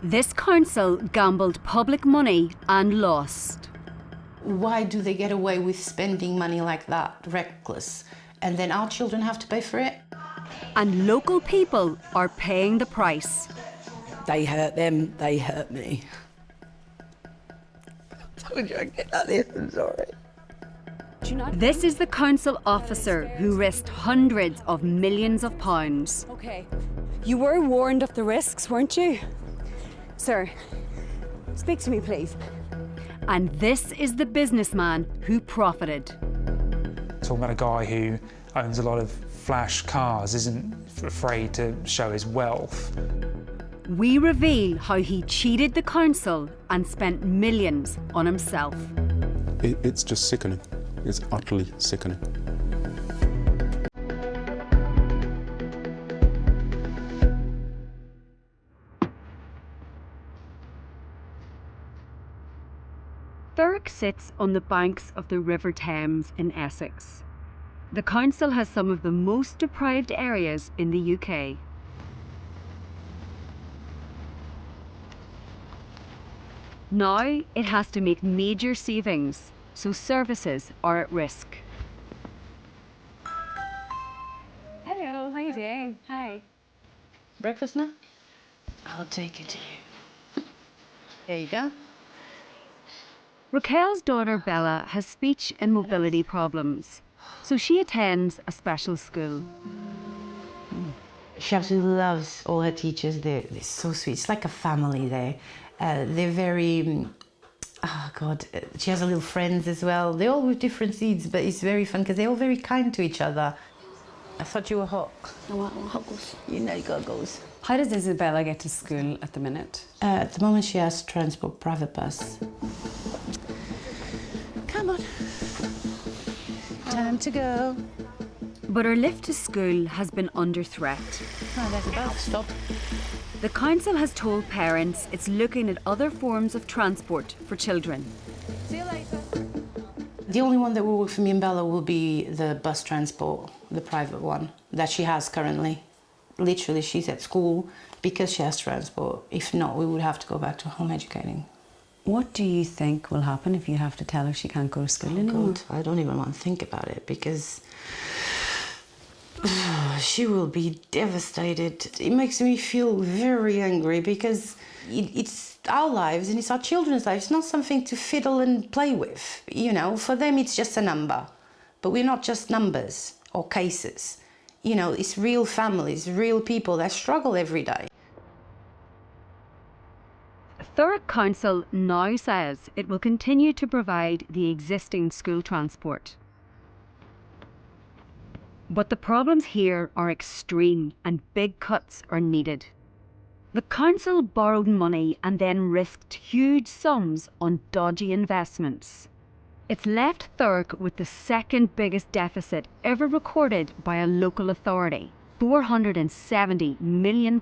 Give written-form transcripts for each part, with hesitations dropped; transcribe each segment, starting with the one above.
This council gambled public money and lost. Why do they get away with spending money like that, reckless, and then our children have to pay for it? And local people are paying the price. They hurt them, they hurt me. I told you I'd get like this, I'm sorry. This is the council officer who risked hundreds of millions of pounds. Okay, you were warned of the risks, weren't you? Sir, speak to me, please. And this is the businessman who profited. Talking about a guy who owns a lot of flash cars, isn't afraid to show his wealth. We reveal how he cheated the council and spent millions on himself. It's just sickening. It's utterly sickening. Thurrock sits on the banks of the River Thames in Essex. The council has some of the most deprived areas in the UK. Now it has to make major savings, so services are at risk. Hello, how are you doing? Hi. Breakfast now? I'll take it to you. There you go. Raquel's daughter Bella has speech and mobility problems, so she attends a special school. She absolutely loves all her teachers. They're so sweet. It's like a family there. They're very, oh God, she has a little friends as well. They're all with different seeds, but it's very fun because they're all very kind to each other. I thought you were hot. You know goggles. How does Isabella get to school at the minute? At the moment she has transport, private bus. Come on. Time to go. But her lift to school has been under threat. Oh, there's a bus stop. The council has told parents it's looking at other forms of transport for children. See you later. The only one that will work for me and Bella will be the bus transport, the private one that she has currently. Literally, she's at school because she has transport. If not, we would have to go back to home educating. What do you think will happen if you have to tell her she can't go to school anymore? God, I don't even want to think about it because she will be devastated. It makes me feel very angry because it's our lives and it's our children's lives. It's not something to fiddle and play with. You know, for them it's just a number. But we're not just numbers or cases. You know, it's real families, real people that struggle every day. Thurrock Council now says it will continue to provide the existing school transport. But the problems here are extreme and big cuts are needed. The council borrowed money and then risked huge sums on dodgy investments. It's left Thurrock with the second biggest deficit ever recorded by a local authority, £470 million.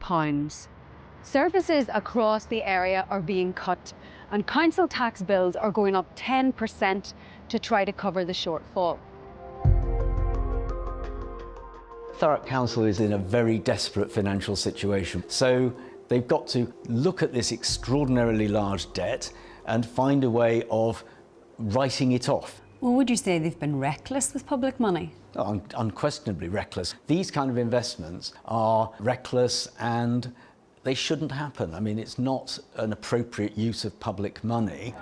Services across the area are being cut and council tax bills are going up 10% to try to cover the shortfall. Thurrock Council is in a very desperate financial situation. So they've got to look at this extraordinarily large debt and find a way of writing it off. Well, would you say they've been reckless with public money? Unquestionably reckless. These kind of investments are reckless and they shouldn't happen. I mean, it's not an appropriate use of public money.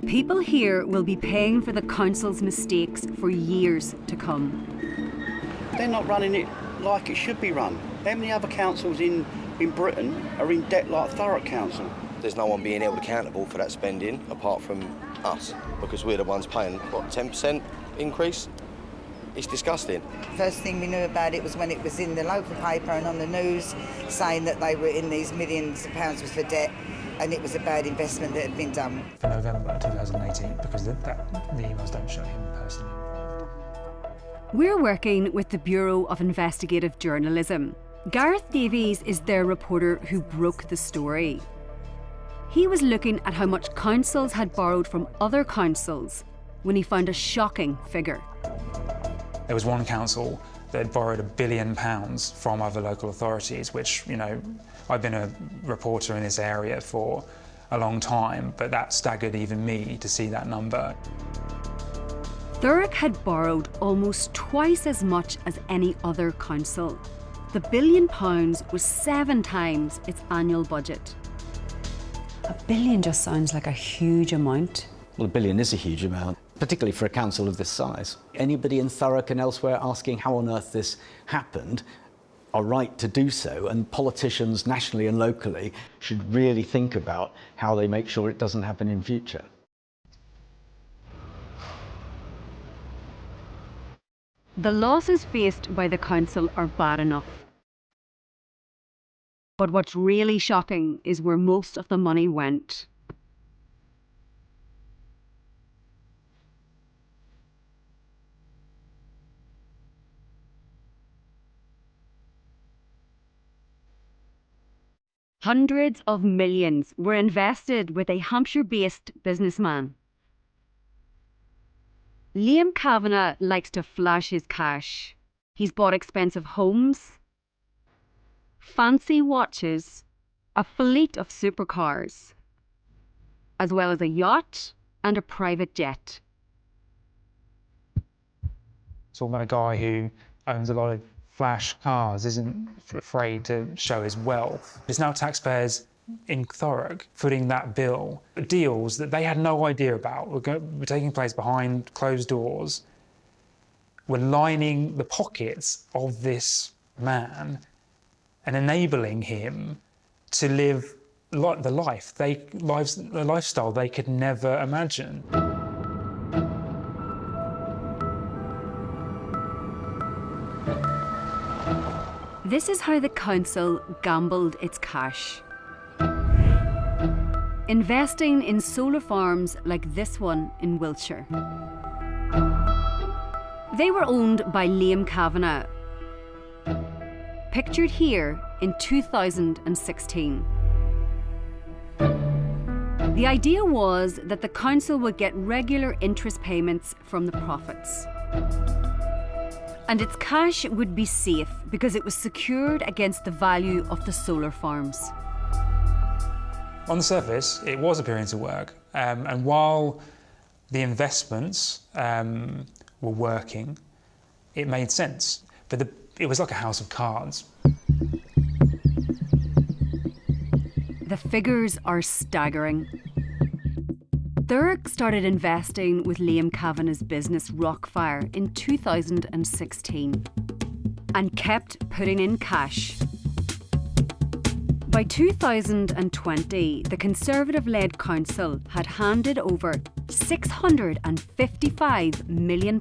People here will be paying for the council's mistakes for years to come. They're not running it like it should be run. How many other councils in Britain are in debt like Thurrock Council? There's no one being held accountable for that spending apart from us, because we're the ones paying, what, 10% increase? It's disgusting. First thing we knew about it was when it was in the local paper and on the news saying that they were in these millions of pounds worth of debt and it was a bad investment that had been done. For November 2018, because the emails don't show him personally involved. We're working with the Bureau of Investigative Journalism. Gareth Davies is their reporter who broke the story. He was looking at how much councils had borrowed from other councils when he found a shocking figure. There was one council They'd borrowed £1 billion from other local authorities, which, you know, I've been a reporter in this area for a long time, but that staggered even me to see that number. Thurrock had borrowed almost twice as much as any other council. The £1 billion was 7 times its annual budget. £1 billion just sounds like a huge amount. Well, £1 billion is a huge amount, particularly for a council of this size. Anybody in Thurrock and elsewhere asking how on earth this happened are right to do so, and politicians nationally and locally should really think about how they make sure it doesn't happen in future. The losses faced by the council are bad enough. But what's really shocking is where most of the money went. Hundreds of millions were invested with a Hampshire-based businessman. Liam Kavanagh likes to flash his cash. He's bought expensive homes, fancy watches, a fleet of supercars, as well as a yacht and a private jet. Talking about a guy who owns a lot of flash cars, isn't afraid to show his wealth. It's now taxpayers in Thurrock footing that bill. Deals that they had no idea about were taking place behind closed doors, were lining the pockets of this man and enabling him to live the lifestyle they could never imagine. This is how the council gambled its cash. Investing in solar farms like this one in Wiltshire. They were owned by Liam Kavanagh, pictured here in 2016. The idea was that the council would get regular interest payments from the profits. And its cash would be safe because it was secured against the value of the solar farms. On the surface, it was appearing to work. And while the investments were working, it made sense. But it was like a house of cards. The figures are staggering. Thurrock started investing with Liam Kavanagh's business Rockfire in 2016 and kept putting in cash. By 2020, the Conservative-led council had handed over £655 million.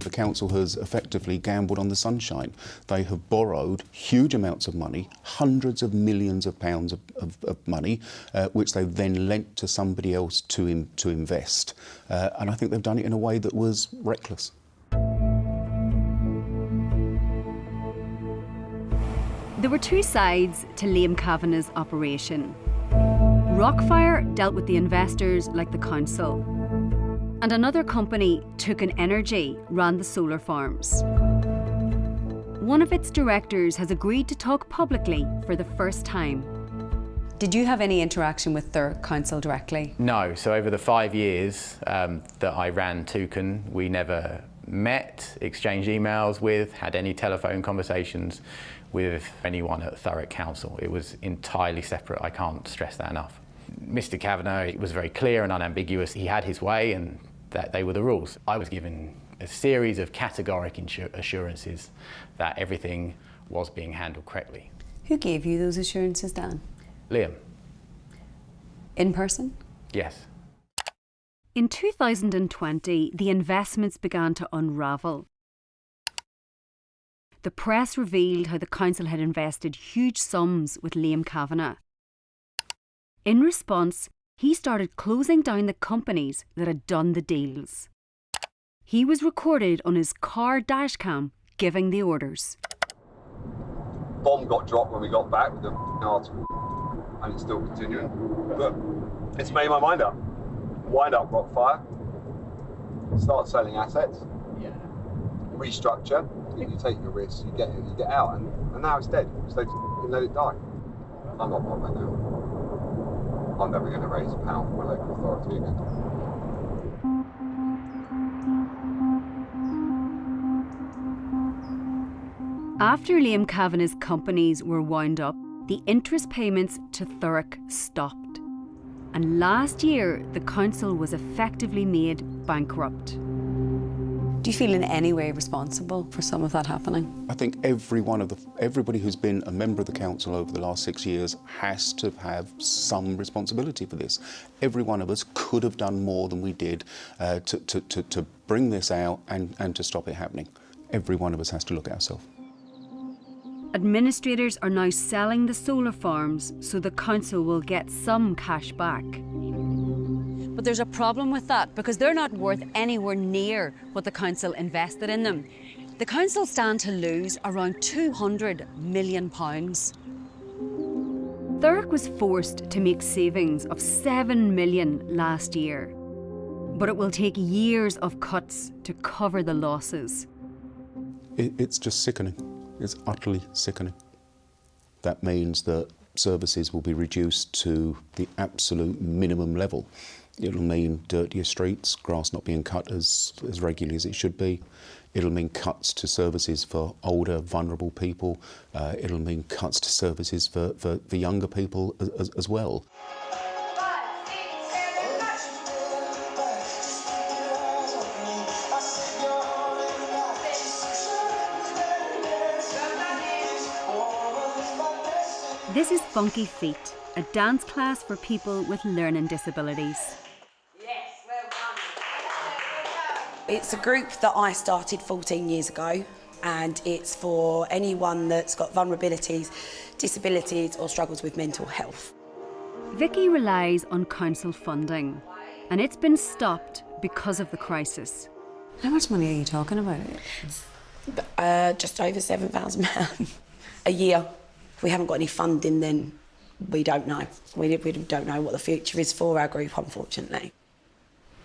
The council has effectively gambled on the sunshine. They have borrowed huge amounts of money, hundreds of millions of pounds of money, which they've then lent to somebody else to invest. And I think they've done it in a way that was reckless. There were two sides to Liam Kavanagh's operation. Rockfire dealt with the investors like the council, and another company, Toucan Energy, ran the solar farms. One of its directors has agreed to talk publicly for the first time. Did you have any interaction with Thurrock Council directly? No, so over the 5 years that I ran Toucan, we never met, exchanged emails with, had any telephone conversations with anyone at Thurrock Council. It was entirely separate, I can't stress that enough. Mr. Kavanagh was very clear and unambiguous. He had his way and that they were the rules. I was given a series of categoric assurances that everything was being handled correctly. Who gave you those assurances, Dan? Liam. In person? Yes. In 2020, the investments began to unravel. The press revealed how the council had invested huge sums with Liam Kavanagh. In response, he started closing down the companies that had done the deals. He was recorded on his car dashcam giving the orders. Bomb got dropped when we got back with the article, and it's still continuing. But it's made my mind up. Wind up Rockfire, start selling assets. Yeah. restructure, you take your risks, you get out, and now it's dead. So they just let it die. I'm not bothered now. I'm never going to raise a pound for my local authority again. After Liam Kavanagh's companies were wound up, the interest payments to Thurrock stopped. And last year, the council was effectively made bankrupt. Do you feel in any way responsible for some of that happening? I think everybody who's been a member of the council over the last 6 years has to have some responsibility for this. Every one of us could have done more than we did to bring this out and to stop it happening. Every one of us has to look at ourselves. Administrators are now selling the solar farms so the council will get some cash back. But there's a problem with that because they're not worth anywhere near what the council invested in them. The council stand to lose around £200 million. Thurrock was forced to make savings of £7 million last year. But it will take years of cuts to cover the losses. It's just sickening. It's utterly sickening. That means that services will be reduced to the absolute minimum level. It'll mean dirtier streets, grass not being cut as regularly as it should be. It'll mean cuts to services for older, vulnerable people. It'll mean cuts to services for younger people as well. This is Funky Feet, a dance class for people with learning disabilities. It's a group that I started 14 years ago, and it's for anyone that's got vulnerabilities, disabilities or struggles with mental health. Vicky relies on council funding, and it's been stopped because of the crisis. How much money are you talking about? Just over £7,000 a year. If we haven't got any funding, then we don't know. We don't know what the future is for our group, unfortunately.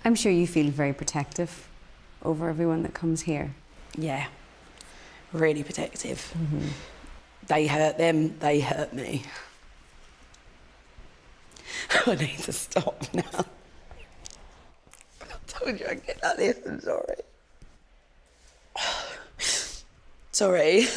I'm sure you feel very protective over everyone that comes here. Yeah, really protective. Mm-hmm. They hurt them, they hurt me. I need to stop now. I told you I'd get like this, I'm sorry. Sorry.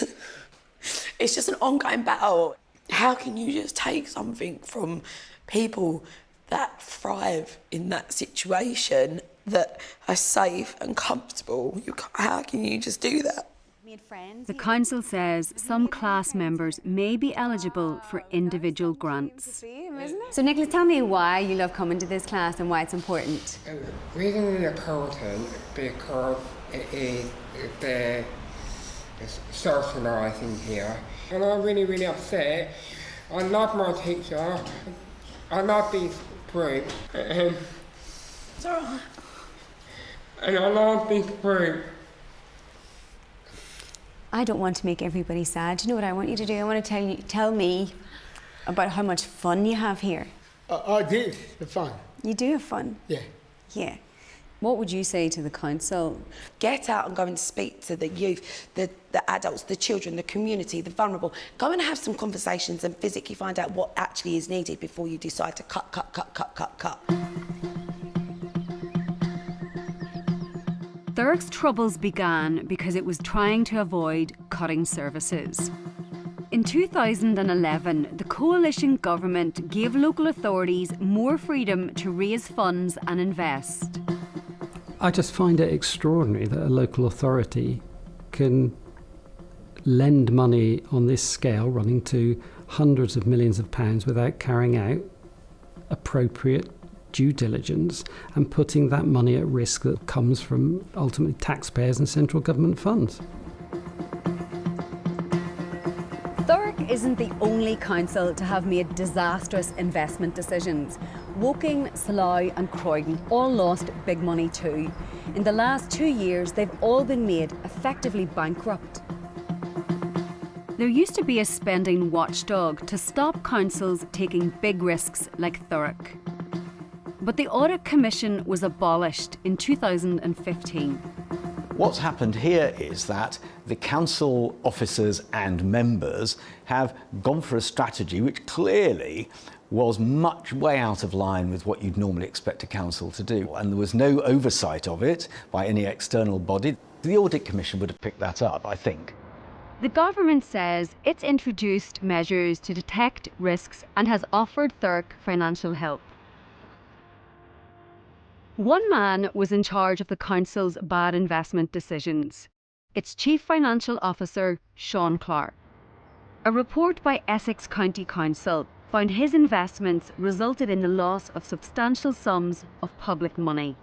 It's just an ongoing battle. How can you just take something from people that thrive in that situation, that are safe and comfortable? How can you just do that? The council says some class members may be eligible for individual grants. So Nicholas, tell me why you love coming to this class and why it's important. Reading the content because it is the socialising here. And I'm really upset. I love my teacher. I love this group. And I love this group. I don't want to make everybody sad. Do you know what I want you to do? I want to tell me about how much fun you have here. I do have fun. You do have fun? Yeah. Yeah. What would you say to the council? Get out and go and speak to the youth, the adults, the children, the community, the vulnerable. Go and have some conversations and physically find out what actually is needed before you decide to cut. Thurrock's troubles began because it was trying to avoid cutting services. In 2011, the coalition government gave local authorities more freedom to raise funds and invest. I just find it extraordinary that a local authority can lend money on this scale, running to hundreds of millions of pounds, without carrying out appropriate due diligence and putting that money at risk that comes from ultimately taxpayers and central government funds. Thurrock isn't the only council to have made disastrous investment decisions. Woking, Slough and Croydon all lost big money too. In the last 2 years, they've all been made effectively bankrupt. There used to be a spending watchdog to stop councils taking big risks like Thurrock. But the Audit Commission was abolished in 2015. What's happened here is that the council officers and members have gone for a strategy which clearly was much way out of line with what you'd normally expect a council to do. And there was no oversight of it by any external body. The Audit Commission would have picked that up, I think. The government says it's introduced measures to detect risks and has offered Thurrock financial help. One man was in charge of the council's bad investment decisions. Its Chief Financial Officer, Sean Clark. A report by Essex County Council found his investments resulted in the loss of substantial sums of public money.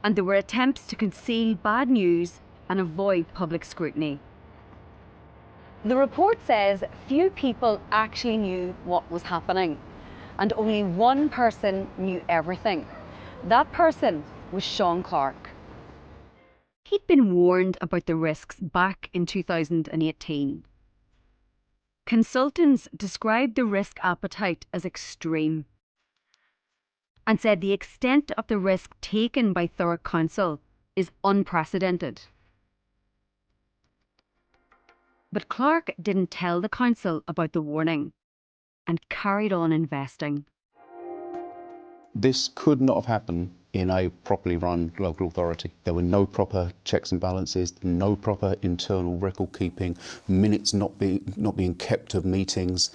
And there were attempts to conceal bad news and avoid public scrutiny. The report says few people actually knew what was happening, and only one person knew everything. That person was Sean Clark. He'd been warned about the risks back in 2018. Consultants described the risk appetite as extreme and said the extent of the risk taken by Thurrock Council is unprecedented. But Clark didn't tell the council about the warning and carried on investing. This could not have happened in a properly run local authority. There were no proper checks and balances, no proper internal record keeping, minutes not being kept of meetings,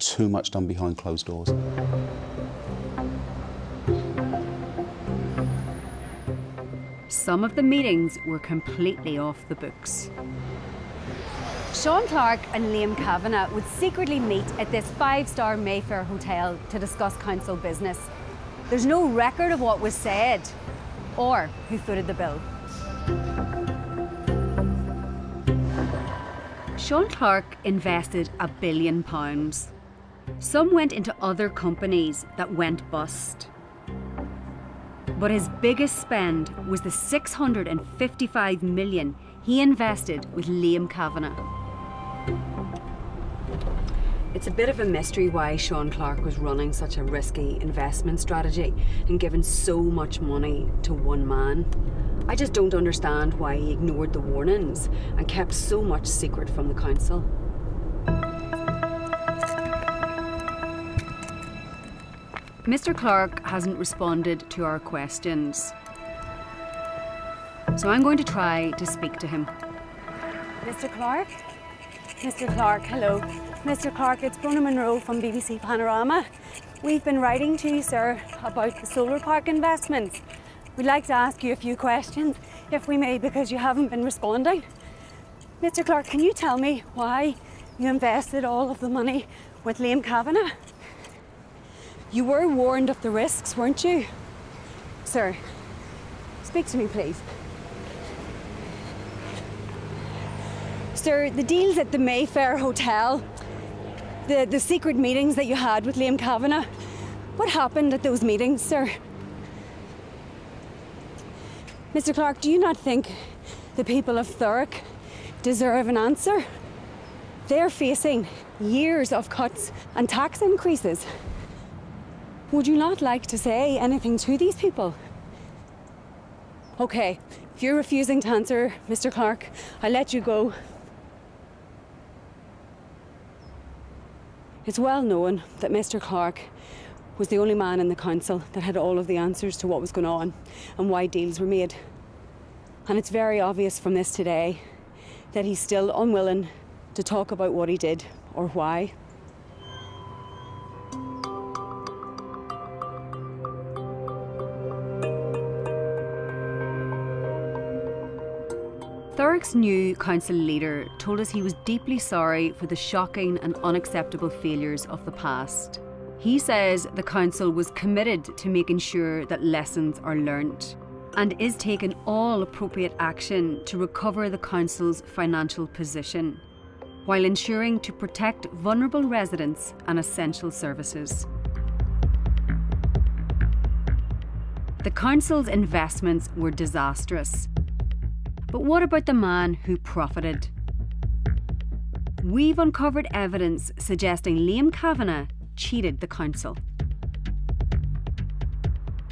too much done behind closed doors. Some of the meetings were completely off the books. Sean Clark and Liam Kavanagh would secretly meet at this 5-star Mayfair hotel to discuss council business. There's no record of what was said or who footed the bill. Sean Clark invested £1 billion. Some went into other companies that went bust. But his biggest spend was the $655 million he invested with Liam Kavanagh. It's a bit of a mystery why Sean Clark was running such a risky investment strategy and giving so much money to one man. I just don't understand why he ignored the warnings and kept so much secret from the council. Mr. Clark hasn't responded to our questions, so I'm going to try to speak to him. Mr. Clark? Mr. Clark, hello. Mr. Clark, it's Brona Monroe from BBC Panorama. We've been writing to you, sir, about the solar park investments. We'd like to ask you a few questions, if we may, because you haven't been responding. Mr. Clark, can you tell me why you invested all of the money with Liam Kavanagh? You were warned of the risks, weren't you? Sir, speak to me, please. Sir, the deals at the Mayfair Hotel, the secret meetings that you had with Liam Kavanagh, what happened at those meetings, sir? Mr. Clark, do you not think the people of Thurrock deserve an answer? They're facing years of cuts and tax increases. Would you not like to say anything to these people? Okay, if you're refusing to answer, Mr. Clark, I'll let you go. It's well known that Mr. Clark was the only man in the council that had all of the answers to what was going on and why deals were made. And it's very obvious from this today that he's still unwilling to talk about what he did or why. Thurrock's new council leader told us he was deeply sorry for the shocking and unacceptable failures of the past. He says the council was committed to making sure that lessons are learnt and is taking all appropriate action to recover the council's financial position, while ensuring to protect vulnerable residents and essential services. The council's investments were disastrous. But what about the man who profited? We've uncovered evidence suggesting Liam Kavanagh cheated the council.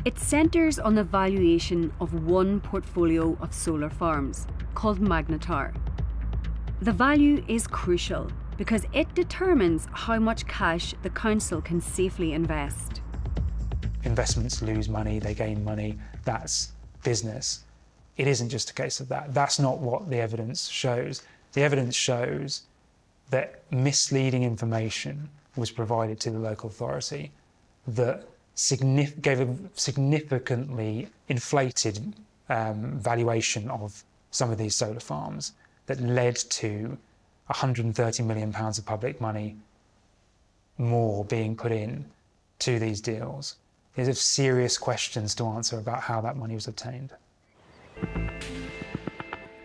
It centres on the valuation of one portfolio of solar farms, called Magnetar. The value is crucial because it determines how much cash the council can safely invest. Investments lose money, they gain money, that's business. It isn't just a case of that. That's not what the evidence shows. The evidence shows that misleading information was provided to the local authority that gave a significantly inflated valuation of some of these solar farms that led to £130 million of public money more being put in to these deals. There's serious questions to answer about how that money was obtained.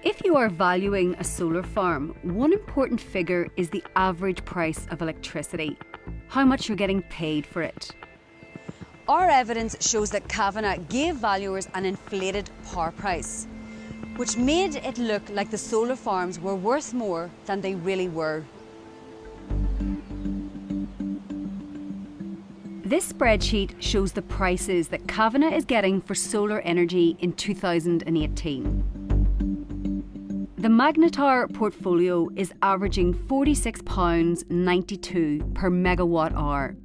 If you are valuing a solar farm, one important figure is the average price of electricity, how much you're getting paid for it. Our evidence shows that Kavanagh gave valuers an inflated power price, which made it look like the solar farms were worth more than they really were. This spreadsheet shows the prices that Kavanagh is getting for solar energy in 2018. The Magnetar portfolio is averaging £46.92 per megawatt hour.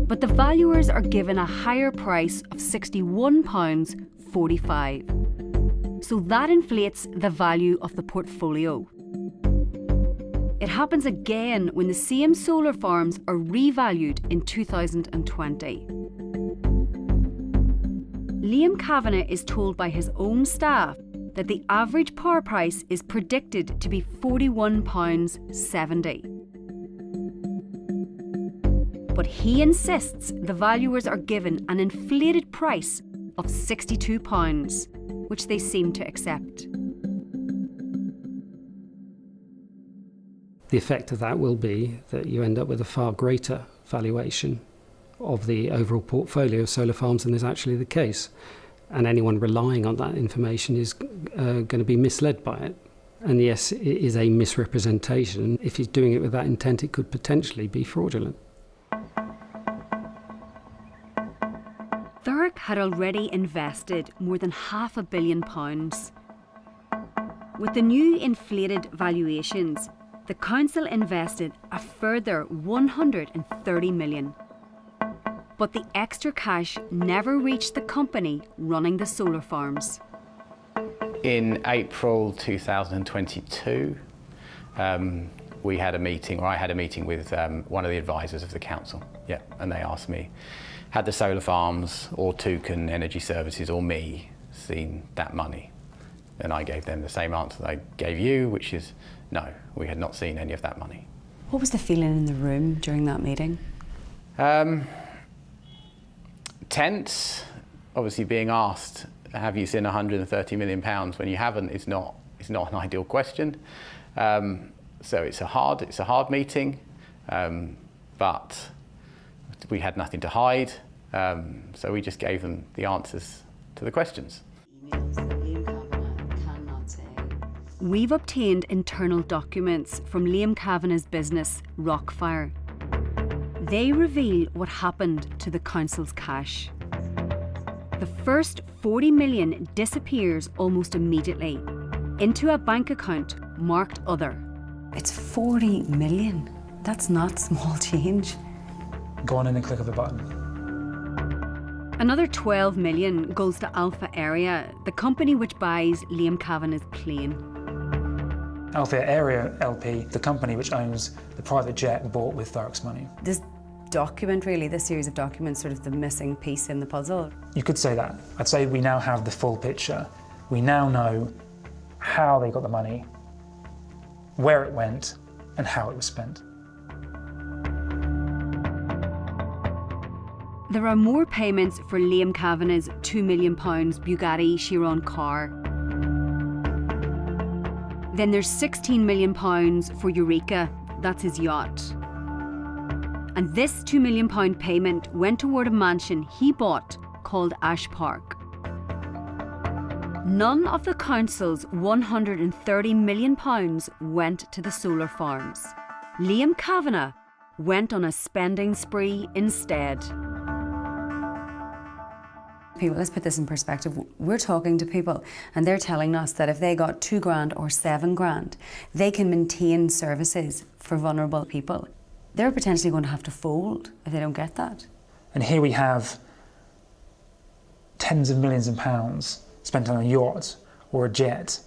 But the valuers are given a higher price of £61.45. So that inflates the value of the portfolio. It happens again when the same solar farms are revalued in 2020. Liam Kavanagh is told by his own staff that the average power price is predicted to be £41.70. But he insists the valuers are given an inflated price of £62, which they seem to accept. The effect of that will be that you end up with a far greater valuation of the overall portfolio of solar farms than is actually the case. And anyone relying on that information is going to be misled by it. And yes, it is a misrepresentation. If he's doing it with that intent, it could potentially be fraudulent. Thurrock had already invested more than £500 million. With the new inflated valuations, the council invested a further £130 million. But the extra cash never reached the company running the solar farms. In April 2022, we had a meeting, or I had a meeting with one of the advisors of the council. Yeah, and they asked me, had the solar farms or Toucan Energy Services or me seen that money? And I gave them the same answer that I gave you, which is no, we had not seen any of that money. What was the feeling in the room during that meeting? Tense, obviously being asked, have you seen £130 million when you haven't, is not an ideal question. So it's a hard meeting, but we had nothing to hide, so we just gave them the answers to the questions. We've obtained internal documents from Liam Kavanagh's business, Rockfire. They reveal what happened to the council's cash. The first 40 million disappears almost immediately into a bank account marked Other. It's 40 million. That's not small change. Go on in and click of a button. Another 12 million goes to Alpha Area, the company which buys Liam Kavanagh's plane. Alpha Area LP, the company which owns the private jet bought with Thurrock's money. This document, really, this series of documents, sort of the missing piece in the puzzle. You could say that. I'd say we now have the full picture. We now know how they got the money, where it went, and how it was spent. There are more payments for Liam Kavanagh's £2 million Bugatti Chiron car. Then there's £16 million for Eureka, that's his yacht. And this £2 million payment went toward a mansion he bought called Ash Park. None of the council's £130 million went to the solar farms. Liam Kavanagh went on a spending spree instead. People, let's put this in perspective. We're talking to people and they're telling us that if they got 2 grand or 7 grand, they can maintain services for vulnerable people. They're potentially going to have to fold if they don't get that. And here we have tens of millions of pounds spent on a yacht or a jet.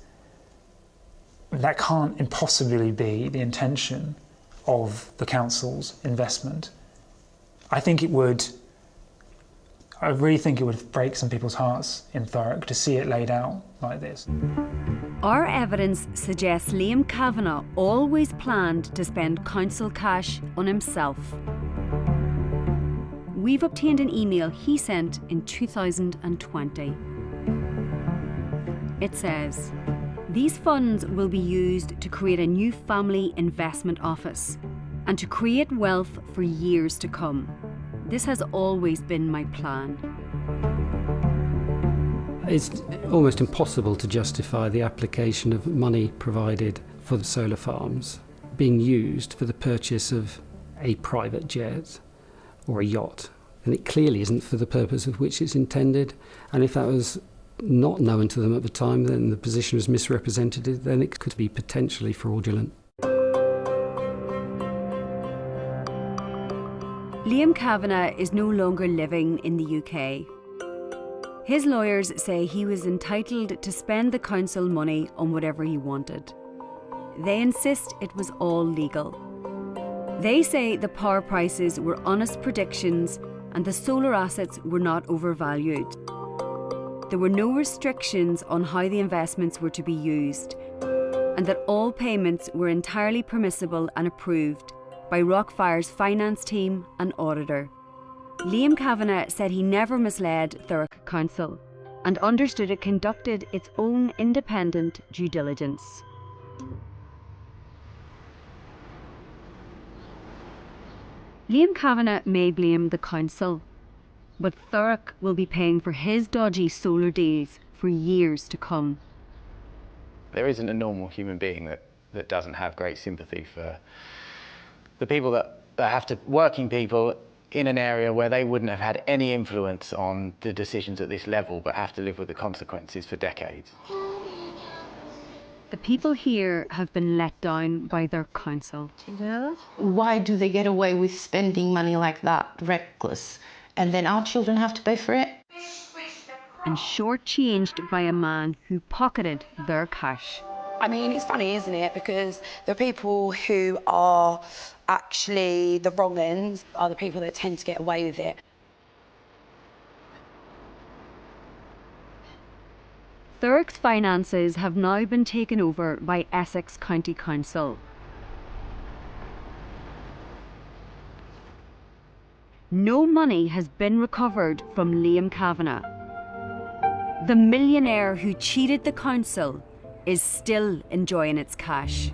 That can't impossibly be the intention of the council's investment. I really think it would break some people's hearts in Thurrock to see it laid out like this. Our evidence suggests Liam Kavanagh always planned to spend council cash on himself. We've obtained an email he sent in 2020. It says, "These funds will be used to create a new family investment office and to create wealth for years to come. This has always been my plan." It's almost impossible to justify the application of money provided for the solar farms being used for the purchase of a private jet or a yacht. And it clearly isn't for the purpose of which it's intended. And if that was not known to them at the time, then the position was misrepresented, then it could be potentially fraudulent. Liam Kavanagh is no longer living in the UK. His lawyers say he was entitled to spend the council money on whatever he wanted. They insist it was all legal. They say the power prices were honest predictions and the solar assets were not overvalued. There were no restrictions on how the investments were to be used, and that all payments were entirely permissible and approved by Rockfire's finance team and auditor. Liam Kavanagh said he never misled Thurrock Council and understood it conducted its own independent due diligence. Liam Kavanagh may blame the council, but Thurrock will be paying for his dodgy solar deals for years to come. There isn't a normal human being that doesn't have great sympathy for the people that have to, working people in an area where they wouldn't have had any influence on the decisions at this level, but have to live with the consequences for decades. The people here have been let down by their council. Why do they get away with spending money like that, reckless, and then our children have to pay for it? And shortchanged by a man who pocketed their cash. I mean, it's funny, isn't it? Because the people who are actually the wrong ends are the people that tend to get away with it. Thurrock's finances have now been taken over by Essex County Council. No money has been recovered from Liam Kavanagh. The millionaire who cheated the council is still enjoying its cash.